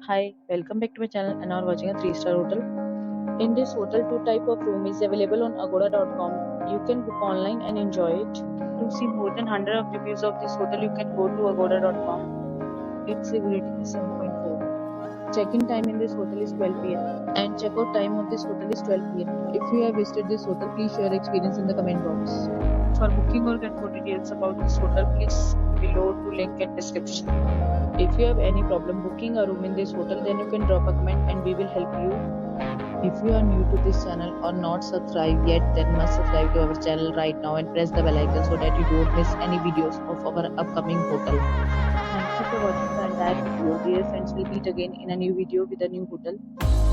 Hi, welcome back to my channel and now watching a 3-star hotel. In this hotel, two type of room is available on agoda.com. You can book online and enjoy it. To see more than 100 of reviews of this hotel, you can go to agoda.com. Its rating is 7.4. Check-in time in this hotel is 12 p.m. and check-out time of this hotel is 12 p.m. If you have visited this hotel, please share your experience in the comment box. For booking or get more details about this hotel, please below to link in description. If you have any problem booking a room in this hotel, then you can drop a comment and we will help you. If you are new to this channel or not subscribed yet, then must subscribe to our channel right now and press the bell icon so that you don't miss any videos of our upcoming hotel. Thank you for watching the entire video. Dear friends, we'll meet again in a new video with a new hotel.